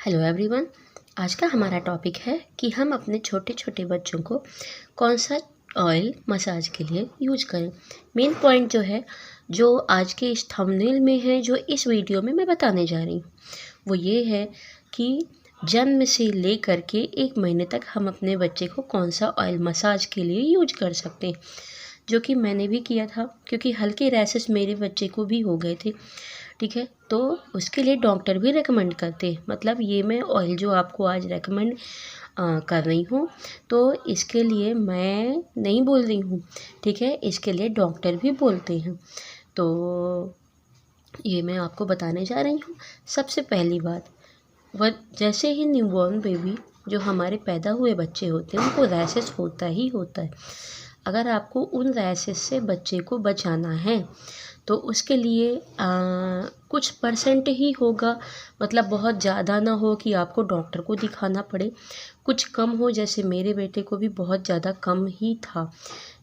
Hello everyone. आज का हमारा टॉपिक है कि हम अपने छोटे छोटे बच्चों को कौन सा ऑयल मसाज के लिए यूज करें। मेन पॉइंट जो है, जो आज के इस थंबनेल में है, जो इस वीडियो में मैं बताने जा रही हूँ, वो ये है कि जन्म से लेकर के 1 महीने तक हम अपने बच्चे को कौन सा ऑयल मसाज के लिए यूज कर सकते हैं, जो कि मैंने भी किया था क्योंकि हल्के रैशेस मेरे बच्चे को भी हो गए थे। ठीक है, तो उसके लिए डॉक्टर भी रेकमेंड करते हैं। मतलब ये मैं ऑयल जो आपको आज रेकमेंड कर रही हूँ, तो इसके लिए मैं नहीं बोल रही हूँ, ठीक है, इसके लिए डॉक्टर भी बोलते हैं। तो ये मैं आपको बताने जा रही हूँ। सबसे पहली बात, वह जैसे ही न्यूबॉर्न बेबी, जो हमारे पैदा हुए बच्चे होते हैं, उनको रैशेस होता ही होता है। अगर आपको उन रैशेस से बच्चे को बचाना है तो उसके लिए कुछ परसेंट ही होगा, मतलब बहुत ज़्यादा ना हो कि आपको डॉक्टर को दिखाना पड़े, कुछ कम हो। जैसे मेरे बेटे को भी बहुत ज़्यादा कम ही था,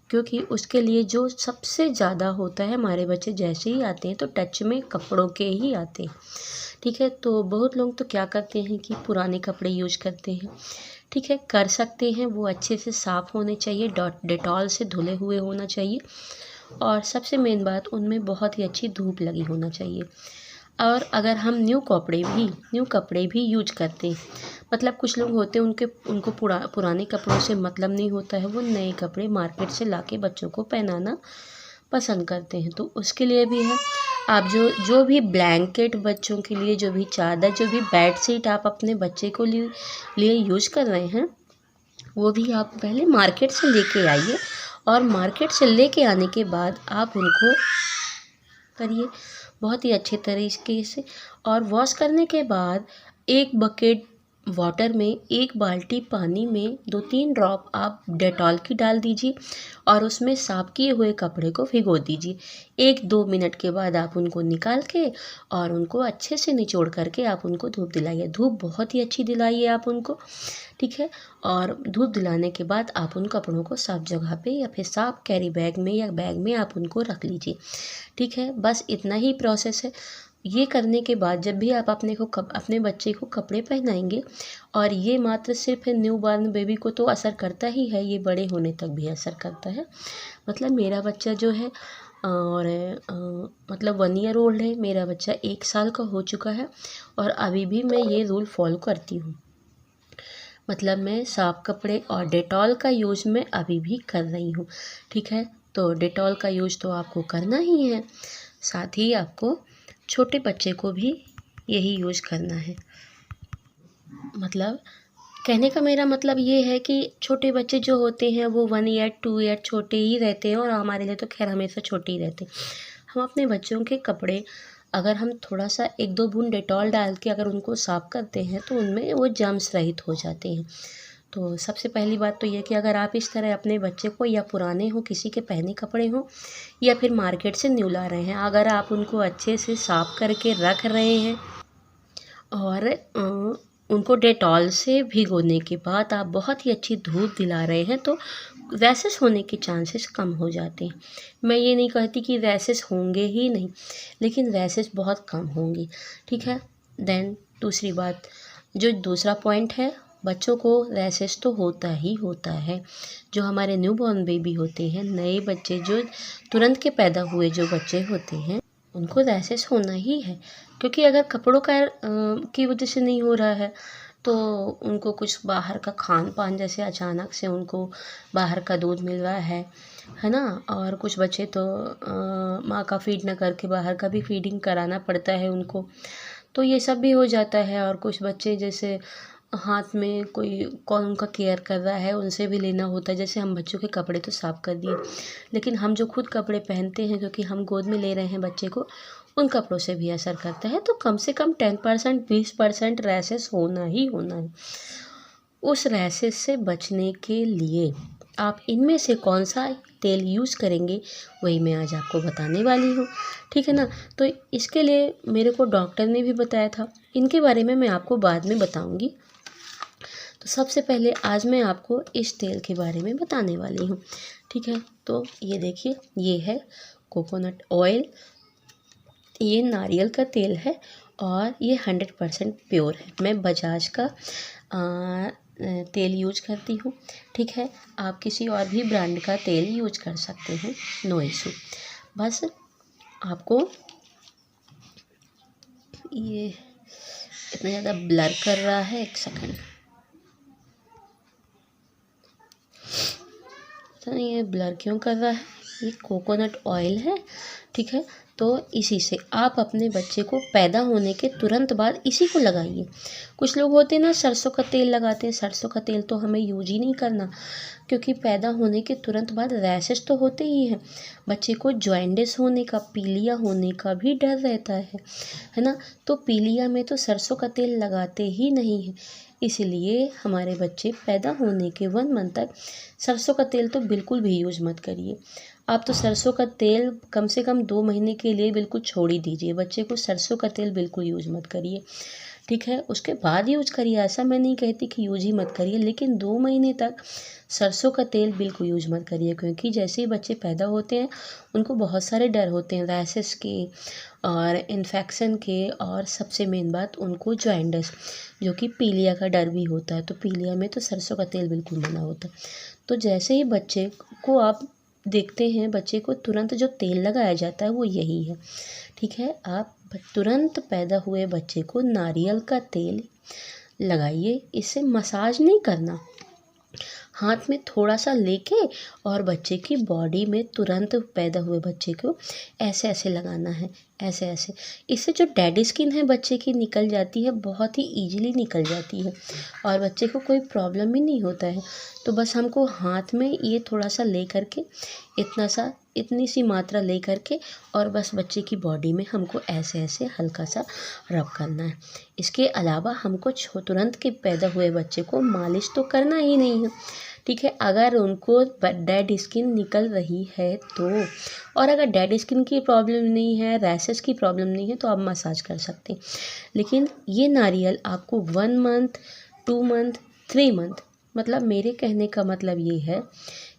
क्योंकि उसके लिए जो सबसे ज़्यादा होता है, हमारे बच्चे जैसे ही आते हैं तो टच में कपड़ों के ही आते हैं। ठीक है, तो बहुत लोग तो क्या करते हैं कि पुराने कपड़े यूज करते हैं। ठीक है, कर सकते हैं, वो अच्छे से साफ़ होने चाहिए, डेटॉल से धुले हुए होना चाहिए, और सबसे मेन बात, उनमें बहुत ही अच्छी धूप लगी होना चाहिए। और अगर हम न्यू कपड़े भी यूज करते हैं, मतलब कुछ लोग होते हैं उनको पुराने कपड़ों से मतलब नहीं होता है, वो नए कपड़े मार्केट से लाके बच्चों को पहनाना पसंद करते हैं। तो उसके लिए भी है, आप जो भी ब्लैंकेट बच्चों के लिए, जो भी चादर, जो भी बेड शीट आप अपने बच्चे को लिए यूज कर रहे हैं, वो भी आप पहले मार्केट से लेके आइए, और मार्केट से लेके आने के बाद आप उनको करिए बहुत ही अच्छे तरीके से। और वॉश करने के बाद 1 बकेट वाटर में, 1 बाल्टी पानी में 2-3 ड्रॉप आप डेटॉल की डाल दीजिए, और उसमें साफ किए हुए कपड़े को भिगो दीजिए। 1-2 मिनट के बाद आप उनको निकाल के और उनको अच्छे से निचोड़ करके आप उनको धूप दिलाइए। धूप बहुत ही अच्छी दिलाइए आप उनको, ठीक है। और धूप दिलाने के बाद आप उन कपड़ों को साफ जगह पे या फिर साफ कैरी बैग में या बैग में आप उनको रख लीजिए। ठीक है, बस इतना ही प्रोसेस है। ये करने के बाद जब भी आप अपने बच्चे को कपड़े पहनाएंगे, और ये मात्र सिर्फ न्यू बॉर्न बेबी को तो असर करता ही है, ये बड़े होने तक भी असर करता है। मतलब मेरा बच्चा जो है, और मतलब 1 ईयर ओल्ड है, मेरा बच्चा 1 साल का हो चुका है, और अभी भी मैं ये रूल फॉलो करती हूँ। मतलब मैं साफ कपड़े और डेटॉल का यूज़ मैं अभी भी कर रही हूँ। ठीक है, तो डेटॉल का यूज़ तो आपको करना ही है, साथ ही आपको छोटे बच्चे को भी यही यूज़ करना है। मतलब कहने का मेरा मतलब ये है कि छोटे बच्चे जो होते हैं वो 1 ईयर 2 ईयर छोटे ही रहते हैं, और हमारे लिए तो खैर हमेशा छोटे ही रहते हैं। हम अपने बच्चों के कपड़े अगर हम थोड़ा सा 1-2 बूंद डेटॉल डाल के अगर उनको साफ़ करते हैं तो उनमें वो जर्म्स रहित हो जाते हैं। तो सबसे पहली बात तो ये कि अगर आप इस तरह अपने बच्चे को, या पुराने हो किसी के पहने कपड़े हों, या फिर मार्केट से न्यू ला रहे हैं, अगर आप उनको अच्छे से साफ़ करके रख रहे हैं और उनको डेटॉल से भिगोने के बाद आप बहुत ही अच्छी धूप दिला रहे हैं, तो रैशेस होने के चांसेस कम हो जाते हैं। मैं ये नहीं कहती कि रैशेस होंगे ही नहीं, लेकिन रैशेस बहुत कम होंगी। ठीक है, देन दूसरी बात, जो दूसरा पॉइंट है, बच्चों को रैशेस तो होता ही होता है। जो हमारे न्यूबॉर्न बेबी होते हैं, नए बच्चे जो तुरंत के पैदा हुए जो बच्चे होते हैं, उनको रैशेस होना ही है। क्योंकि अगर कपड़ों का की वजह से नहीं हो रहा है, तो उनको कुछ बाहर का खान पान, जैसे अचानक से उनको बाहर का दूध मिल रहा है ना। और कुछ बच्चे तो माँ का फीड ना करके बाहर का भी फीडिंग कराना पड़ता है उनको, तो ये सब भी हो जाता है। और कुछ बच्चे जैसे हाथ में कोई कौन उनका केयर कर रहा है, उनसे भी लेना होता है। जैसे हम बच्चों के कपड़े तो साफ़ कर दिए, लेकिन हम जो खुद कपड़े पहनते हैं, क्योंकि हम गोद में ले रहे हैं बच्चे को, उन कपड़ों से भी असर करता है। तो कम से कम 10% 20% रैशेस होना ही होना है। उस रैशेस से बचने के लिए आप इनमें से कौन सा तेल यूज़ करेंगे, वही मैं आज आपको बताने वाली हूँ। ठीक है ना, तो इसके लिए मेरे को डॉक्टर ने भी बताया था, इनके बारे में मैं आपको बाद में बताऊँगी। तो सबसे पहले आज मैं आपको इस तेल के बारे में बताने वाली हूँ। ठीक है, तो ये देखिए, ये है कोकोनट ऑयल, ये नारियल का तेल है, और ये 100% प्योर है। मैं बजाज का तेल यूज करती हूँ, ठीक है। आप किसी और भी ब्रांड का तेल यूज कर सकते हैं, नो इशू। बस आपको ये इतना ज़्यादा ब्लर कर रहा है, एक सेकंड। तो ये ब्लर क्यों कर रहा है? ये कोकोनट ऑयल है, ठीक है। तो इसी से आप अपने बच्चे को पैदा होने के तुरंत बाद इसी को लगाइए। कुछ लोग होते हैं ना, सरसों का तेल लगाते हैं। सरसों का तेल तो हमें यूज ही नहीं करना, क्योंकि पैदा होने के तुरंत बाद रैशेस तो होते ही हैं। बच्चे को जॉइंडिस होने का, पीलिया होने का भी डर रहता है ना। तो पीलिया में तो सरसों का तेल लगाते ही नहीं है। इसलिए हमारे बच्चे पैदा होने के 1 मंथ तक सरसों का तेल तो बिल्कुल भी यूज मत करिए। आप तो सरसों का तेल कम से कम 2 महीने के लिए बिल्कुल छोड़ ही दीजिए। बच्चे को सरसों का तेल बिल्कुल यूज मत करिए, ठीक है। उसके बाद यूज करिए, ऐसा मैं नहीं कहती कि यूज ही मत करिए, लेकिन 2 महीने तक सरसों का तेल बिल्कुल यूज मत करिए। क्योंकि जैसे ही बच्चे पैदा होते हैं उनको बहुत सारे डर होते हैं, रैशेस के और इन्फेक्शन के, और सबसे मेन बात उनको जॉइंडिस, जो कि पीलिया का डर भी होता है। तो पीलिया में तो सरसों का तेल बिल्कुल मना होता है। तो जैसे ही बच्चे को आप देखते हैं, बच्चे को तुरंत जो तेल लगाया जाता है वो यही है, ठीक है। आप तुरंत पैदा हुए बच्चे को नारियल का तेल लगाइए। इससे मसाज नहीं करना, हाथ में थोड़ा सा लेके और बच्चे की बॉडी में तुरंत पैदा हुए बच्चे को ऐसे ऐसे लगाना है, ऐसे ऐसे। इससे जो डेड स्किन है बच्चे की निकल जाती है, बहुत ही ईजिली निकल जाती है, और बच्चे को कोई प्रॉब्लम भी नहीं होता है। तो बस हमको हाथ में ये थोड़ा सा ले करके, इतनी सी मात्रा ले करके, और बस बच्चे की बॉडी में हमको ऐसे ऐसे हल्का सा रब करना है। इसके अलावा हमको तुरंत के पैदा हुए बच्चे को मालिश तो करना ही नहीं है, ठीक है। अगर उनको डेड स्किन निकल रही है तो, और अगर डेड स्किन की प्रॉब्लम नहीं है, रैशेस की प्रॉब्लम नहीं है, तो आप मसाज कर सकते हैं। लेकिन ये नारियल आपको 1 मंथ, 2 मंथ, 3 मंथ, मतलब मेरे कहने का मतलब ये है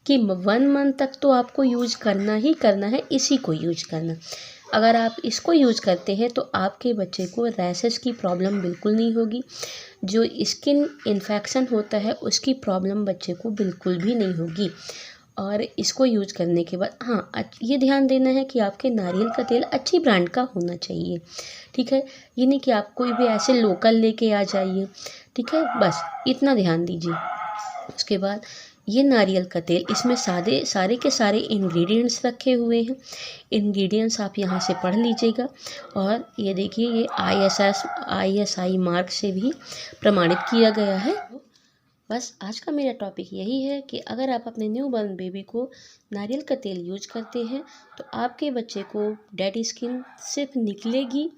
कि 1 मंथ तक तो आपको यूज करना ही करना है, इसी को यूज करना। अगर आप इसको यूज करते हैं तो आपके बच्चे को रैशेस की प्रॉब्लम बिल्कुल नहीं होगी। जो स्किन इन्फेक्शन होता है उसकी प्रॉब्लम बच्चे को बिल्कुल भी नहीं होगी। और इसको यूज करने के बाद हाँ, ये ध्यान देना है कि आपके नारियल का तेल अच्छी ब्रांड का होना चाहिए, ठीक है। ये नहीं कि आप कोई भी ऐसे लोकल लेके आ जाइए, ठीक है। बस इतना ध्यान दीजिए। उसके बाद ये नारियल का तेल, इसमें सारे के सारे इंग्रेडिएंट्स रखे हुए हैं। इंग्रेडिएंट्स आप यहाँ से पढ़ लीजिएगा। और ये देखिए, ये ISI मार्क से भी प्रमाणित किया गया है। बस आज का मेरा टॉपिक यही है कि अगर आप अपने न्यू बॉर्न बेबी को नारियल का तेल यूज करते हैं तो आपके बच्चे को डेड स्किन सिर्फ निकलेगी,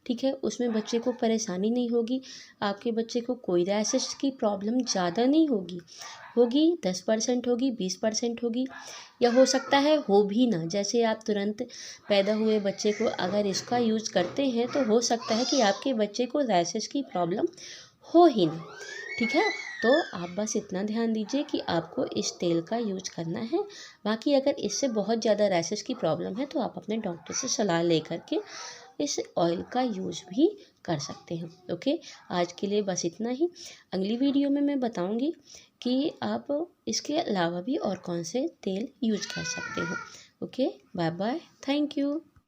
ठीक है। उसमें बच्चे को परेशानी नहीं होगी। आपके बच्चे को कोई रैशेस की प्रॉब्लम ज़्यादा नहीं होगी, 10% होगी, 20% होगी, या हो सकता है हो भी ना। जैसे आप तुरंत पैदा हुए बच्चे को अगर इसका यूज करते हैं तो हो सकता है कि आपके बच्चे को रैशेस की प्रॉब्लम हो ही नहीं, ठीक है। तो आप बस इतना ध्यान दीजिए कि आपको इस तेल का यूज करना है। बाकी अगर इससे बहुत ज़्यादा रैशेस की प्रॉब्लम है तो आप अपने डॉक्टर से सलाह ले करके इस ऑयल का यूज भी कर सकते हैं, ओके। आज के लिए बस इतना ही। अगली वीडियो में मैं बताऊंगी कि आप इसके अलावा भी और कौन से तेल यूज कर सकते हो, okay. Bye bye, thank you.